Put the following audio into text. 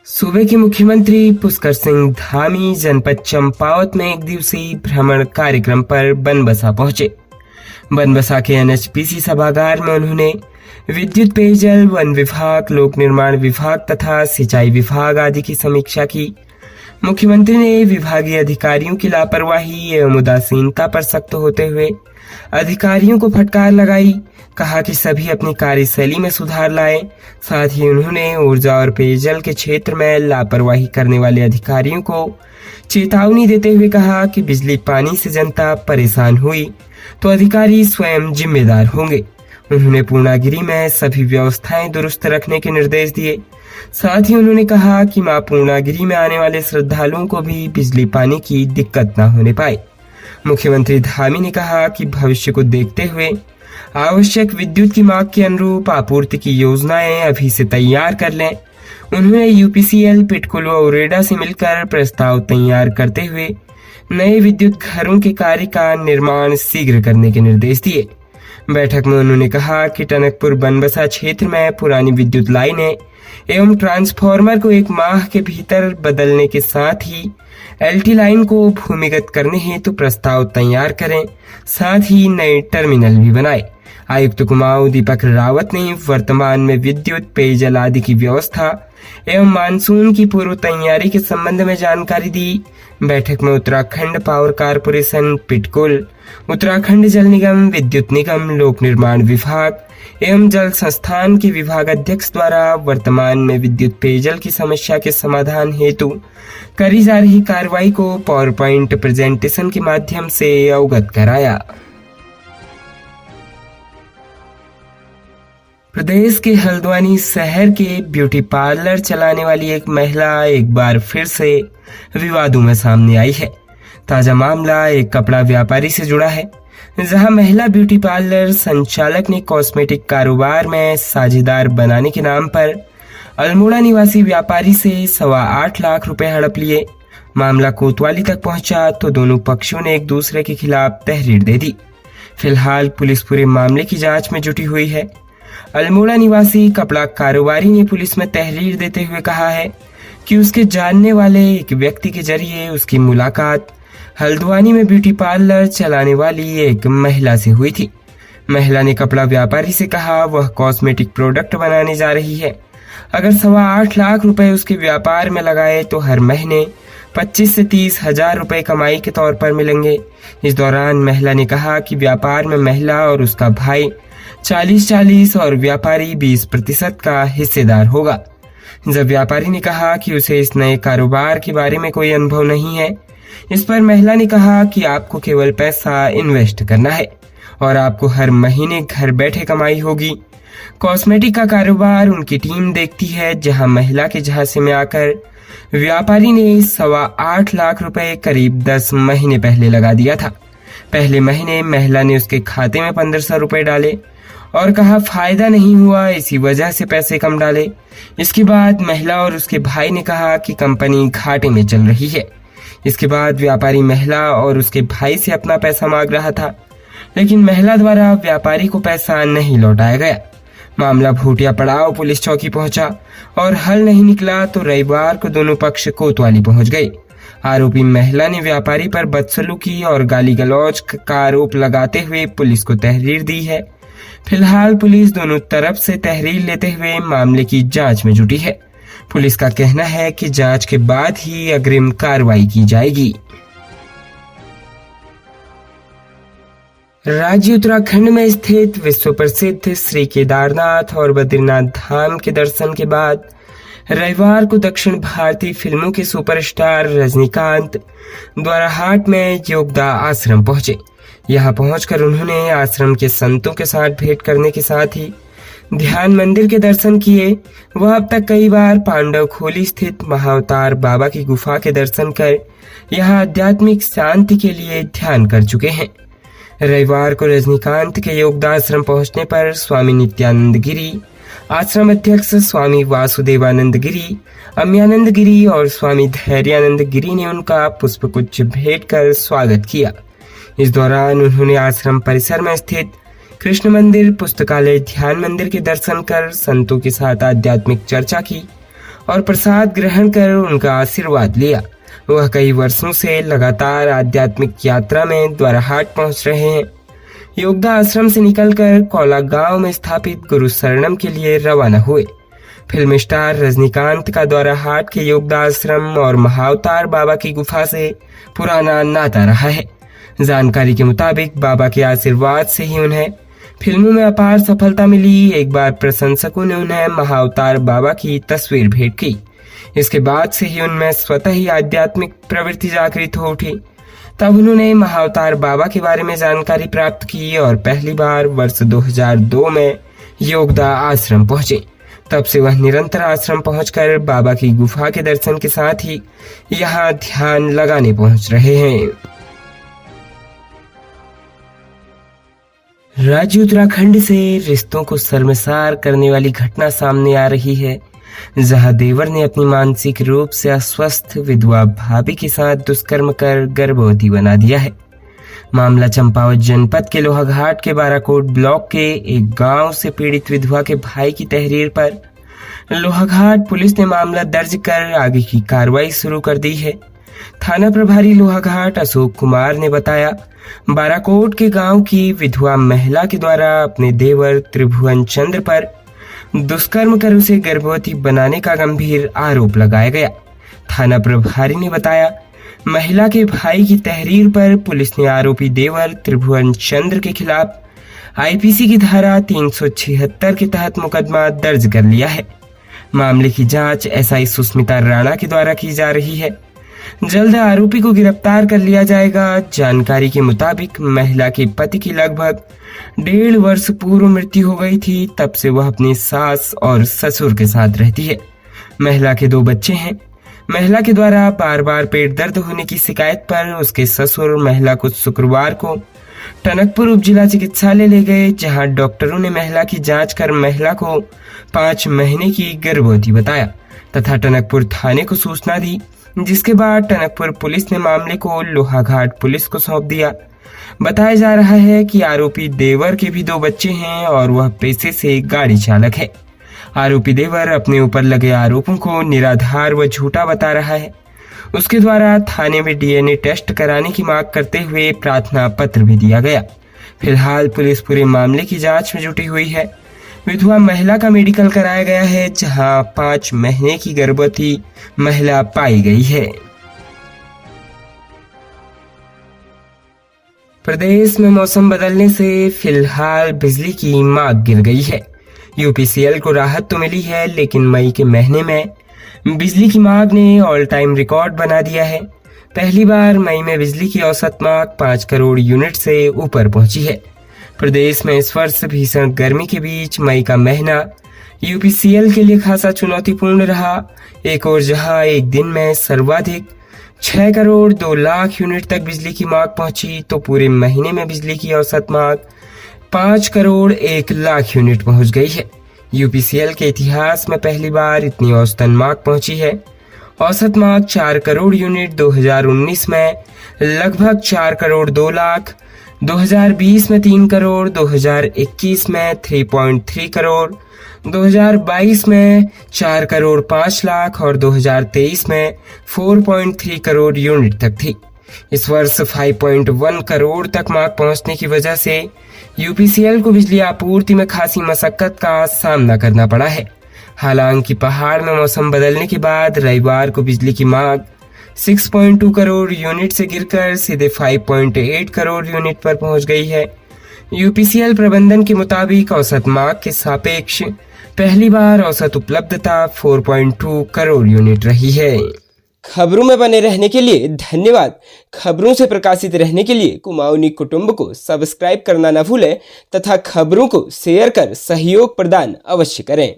सूबे के मुख्यमंत्री पुष्कर सिंह धामी जनपद चंपावत में एक दिवसीय भ्रमण कार्यक्रम पर बनबसा पहुंचे। बनबसा के एनएचपीसी सभागार में उन्होंने विद्युत, पेयजल, वन विभाग, लोक निर्माण विभाग तथा सिंचाई विभाग आदि की समीक्षा की। मुख्यमंत्री ने विभागीय अधिकारियों की लापरवाही एवं उदासीनता पर सख्त होते हुए अधिकारियों को फटकार लगाई। कहा कि सभी अपनी कार्यशैली में सुधार लाएं। साथ ही उन्होंने ऊर्जा और पेयजल के क्षेत्र में लापरवाही करने वाले अधिकारियों को चेतावनी देते हुए कहा कि बिजली पानी से जनता परेशान हुई तो अधिकारी स्वयं जिम्मेदार होंगे। उन्होंने पूर्णागिरी में सभी व्यवस्थाएं दुरुस्त रखने के निर्देश दिए। साथ ही उन्होंने कहा कि मां पूर्णागिरी में आने वाले श्रद्धालुओं को भी बिजली पानी की दिक्कत न होने पाए। मुख्यमंत्री धामी ने कहा कि भविष्य को देखते हुए आवश्यक विद्युत की मांग के अनुरूप आपूर्ति की योजनाएं अभी से तैयार कर लें। उन्होंने यूपीसीएल, पिटकुल व उरेडा से मिलकर प्रस्ताव तैयार करते हुए नए विद्युत घरों के कार्य का निर्माण शीघ्र करने के निर्देश दिए। बैठक में उन्होंने कहा कि टनकपुर बनबसा क्षेत्र में पुरानी विद्युत लाइनें एवं ट्रांसफार्मर को 1 माह के भीतर बदलने के साथ ही एलटी लाइन को भूमिगत करने हेतु प्रस्ताव तैयार करें। साथ ही नए टर्मिनल भी बनाए। आयुक्त कुमाऊं दीपक रावत ने वर्तमान में विद्युत, पेयजल आदि की व्यवस्था एवं मानसून की पूर्व तैयारी के संबंध में जानकारी दी। बैठक में उत्तराखंड पावर कारपोरेशन, पिटकुल, उत्तराखंड जल निगम, विद्युत निगम, लोक निर्माण विभाग एवं जल संस्थान के विभाग अध्यक्ष द्वारा वर्तमान में विद्युत पेयजल की समस्या के समाधान हेतु करी जा रही कार्रवाई को पावर पॉइंट प्रेजेंटेशन के माध्यम से अवगत कराया। प्रदेश के हल्द्वानी शहर के ब्यूटी पार्लर चलाने वाली एक महिला एक बार फिर से विवादों में सामने आई है। ताजा मामला एक कपड़ा व्यापारी से जुड़ा है, जहां महिला ब्यूटी पार्लर संचालक ने कॉस्मेटिक कारोबार में साझेदार बनाने के नाम पर अल्मोड़ा निवासी व्यापारी से 8.25 लाख रुपए हड़प लिए। मामला कोतवाली तक पहुंचा तो दोनों पक्षों ने एक दूसरे के खिलाफ तहरीर दे दी। फिलहाल पुलिस पूरे मामले की जांच में जुटी हुई है। अल्मोड़ा निवासी कपड़ा कारोबारी ने पुलिस में तहरीर देते हुए कहा है कि उसके जानने वाले एक व्यक्ति के जरिए उसकी मुलाकात हल्द्वानी में ब्यूटी पार्लर चलाने वाली एक महिला से हुई थी। महिला ने कपड़ा व्यापारी से कहा वह कॉस्मेटिक प्रोडक्ट बनाने जा रही है, अगर 8.25 लाख रुपए उसके व्यापार में लगाए तो हर महीने 25 से 30 हजार रुपए कमाई के तौर पर मिलेंगे। इस दौरान महिला ने कहा कि व्यापार में महिला और उसका भाई 40-40 और व्यापारी 20% का हिस्सेदार होगा। जब व्यापारी ने कहा कि उसे इस नए कारोबार के बारे में कोई अनुभव नहीं है, इस पर महिला ने कहा कि आपको केवल पैसा इन्वेस्ट करना है और आपको हर महीने घर बैठे कमाई होगी। कॉस्मेटिक का कारोबार उनकी टीम देखती है, जहां महिला के झांसे में आकर व्यापारी ने 8.25 लाख रुपए करीब 10 महीने पहले लगा दिया था। पहले महीने महिला ने उसके खाते में 1500 रुपए डाले और कहा फायदा नहीं हुआ, इसी वजह से पैसे कम डाले। इसके बाद महिला और उसके भाई ने कहा कि कंपनी घाटे में चल रही है। इसके बाद व्यापारी महिला और उसके भाई से अपना पैसा मांग रहा था, लेकिन महिला द्वारा व्यापारी को पैसा नहीं लौटाया गया। मामला भूटिया पड़ाव पुलिस चौकी पहुंचा और हल नहीं निकला तो रविवार को दोनों पक्ष कोतवाली पहुंच गए। आरोपी महिला ने व्यापारी पर बदसलूकी और गाली गलौज का आरोप लगाते हुए पुलिस को तहरीर दी है। फिलहाल पुलिस दोनों तरफ से तहरीर लेते हुए मामले की जांच में जुटी है। पुलिस का कहना है कि जांच के बाद ही अग्रिम कार्रवाई की जाएगी। राज्य उत्तराखंड में स्थित विश्व प्रसिद्ध श्री केदारनाथ और बद्रीनाथ धाम के दर्शन के बाद रविवार को दक्षिण भारतीय फिल्मों के सुपरस्टार रजनीकांत द्वाराहाट में योगदा आश्रम पहुंचे। यहां पहुंचकर उन्होंने आश्रम के संतों के साथ भेंट करने के साथ ही ध्यान मंदिर के दर्शन किए। वह अब तक कई बार पांडव खोली स्थित महाअवतार बाबा की गुफा के दर्शन कर यहां आध्यात्मिक शांति के लिए ध्यान कर चुके हैं। रविवार को रजनीकांत के योगदा आश्रम पहुंचने पर स्वामी नित्यानंद गिरी, आश्रम अध्यक्ष स्वामी वासुदेवानंद गिरी, अम्यानंद गिरी और स्वामी धैर्यानंद गिरी ने उनका पुष्पगुच्छ भेंट कर स्वागत किया। इस दौरान उन्होंने आश्रम परिसर में स्थित कृष्ण मंदिर, पुस्तकालय, ध्यान मंदिर के दर्शन कर संतों के साथ आध्यात्मिक चर्चा की और प्रसाद ग्रहण कर उनका आशीर्वाद लिया। वह कई वर्षों से लगातार आध्यात्मिक यात्रा में द्वाराहाट पहुंच रहे हैं। योगदा आश्रम से निकलकर कौला गांव में स्थापित गुरु शरणम के लिए रवाना हुए। फिल्म स्टार रजनीकांत का द्वाराहाट के योगदा आश्रम और महाअवतार बाबा की गुफा से पुराना नाता रहा है। जानकारी के मुताबिक बाबा के आशीर्वाद से ही उन्हें फिल्मों में अपार सफलता मिली। एक बार प्रशंसकों ने उन्हें महाअवतार बाबा की तस्वीर भेंट की। इसके बाद से ही उनमें स्वतः ही आध्यात्मिक प्रवृत्ति जागृत हो उठी। तब उन्होंने महाअवतार बाबा के बारे में जानकारी प्राप्त की और पहली बार वर्ष 2002 में योगदा आश्रम पहुंचे। तब से वह निरंतर आश्रम पहुंचकर बाबा की गुफा के दर्शन के साथ ही यहाँ ध्यान लगाने पहुंच रहे हैं। राज्य उत्तराखंड से रिश्तों को शर्मसार करने वाली घटना सामने आ रही है, जहां देवर ने अपनी मानसिक रूप से अस्वस्थ विधवा भाभी के साथ दुष्कर्म कर गर्भवती बना दिया है। मामला चंपावत जनपद के लोहाघाट के बाराकोट ब्लॉक के एक गांव से पीड़ित विधवा के भाई की तहरीर पर लोहाघाट पुलिस ने मामला दर्ज कर आगे की कार्रवाई शुरू कर दी है। थाना प्रभारी लोहाघाट अशोक कुमार ने बताया, बाराकोट के गांव की विधवा महिला के द्वारा अपने देवर त्रिभुवन चंद्र पर दुष्कर्म कर उसे गर्भवती बनाने का गंभीर आरोप लगाया गया। थाना प्रभारी ने बताया, महिला के भाई की तहरीर पर पुलिस ने आरोपी देवर त्रिभुवन चंद्र के खिलाफ आईपीसी की धारा 376 के तहत मुकदमा दर्ज कर लिया है। मामले की जांच एसआई सुष्मिता राणा के द्वारा की जा रही है। जल्द आरोपी को गिरफ्तार कर लिया जाएगा। जानकारी के मुताबिक महिला के पति की लगभग 1.5 वर्ष पूर्व मृत्यु हो गई थी। तब से वह अपनी सास और ससुर के साथ रहती है। महिला के 2 बच्चे हैं। महिला के द्वारा बार बार पेट दर्द होने की शिकायत पर उसके ससुर महिला को शुक्रवार को टनकपुर उप जिला चिकित्सालय ले गए, जहां डॉक्टरों ने महिला की जांच कर महिला को 5 महीने की गर्भवती बताया तथा टनकपुर थाने को सूचना दी, जिसके बाद टनकपुर पुलिस ने मामले को लोहाघाट पुलिस को सौंप दिया। बताया जा रहा है कि आरोपी देवर के भी 2 बच्चे हैं और वह पेशे से गाड़ी चालक है। आरोपी देवर अपने ऊपर लगे आरोपों को निराधार व झूठा बता रहा है। उसके द्वारा थाने में डीएनए टेस्ट कराने की मांग करते हुए प्रार्थना पत्र भी दिया गया। फिलहाल पुलिस पूरे मामले की जांच में जुटी हुई है। विधवा महिला का मेडिकल कराया गया है, जहां 5 महीने की गर्भवती महिला पाई गई है। प्रदेश में मौसम बदलने से फिलहाल बिजली की मांग गिर गई है। यूपीसीएल को राहत तो मिली है, लेकिन मई के महीने में बिजली की मांग ने ऑल टाइम रिकॉर्ड बना दिया है। पहली बार मई में बिजली की औसत मांग 5 करोड़ यूनिट से ऊपर पहुंची है। प्रदेश में इस वर्ष भीषण गर्मी के बीच मई का महीना यूपीसीएल के लिए खासा चुनौतीपूर्ण रहा। एक और जहां एक दिन में सर्वाधिक 6 करोड़ 2 लाख यूनिट तक बिजली की मांग पहुंची, तो पूरे महीने में बिजली की औसत मांग 5 करोड़ 1 लाख यूनिट पहुंच गई है। यूपीसीएल के इतिहास में पहली बार इतनी औसतन मांग पहुंची है। औसत मांग 4 करोड़ यूनिट 2019 में लगभग 4 करोड़ 2 लाख, 2020 में 3 करोड़, 2021 में 3.3 करोड़, 2022 में 4 करोड़ 5 लाख और 2023 में 4.3 करोड़ यूनिट तक थी। इस वर्ष 5.1 करोड़ तक मांग पहुंचने की वजह से यूपीसीएल को बिजली आपूर्ति में खासी मशक्कत का सामना करना पड़ा है। हालांकि पहाड़ में मौसम बदलने के बाद रविवार को बिजली की मांग 6.2 करोड़ यूनिट से गिरकर सीधे 5.8 करोड़ यूनिट पर पहुंच गई है। यूपीसीएल प्रबंधन के मुताबिक औसत मांग के सापेक्ष पहली बार औसत उपलब्धता 4.2 करोड़ यूनिट रही है। खबरों में बने रहने के लिए धन्यवाद। खबरों से प्रकाशित रहने के लिए कुमाऊनी कुटुंब को सब्सक्राइब करना न भूलें तथा खबरों को शेयर कर सहयोग प्रदान अवश्य करें।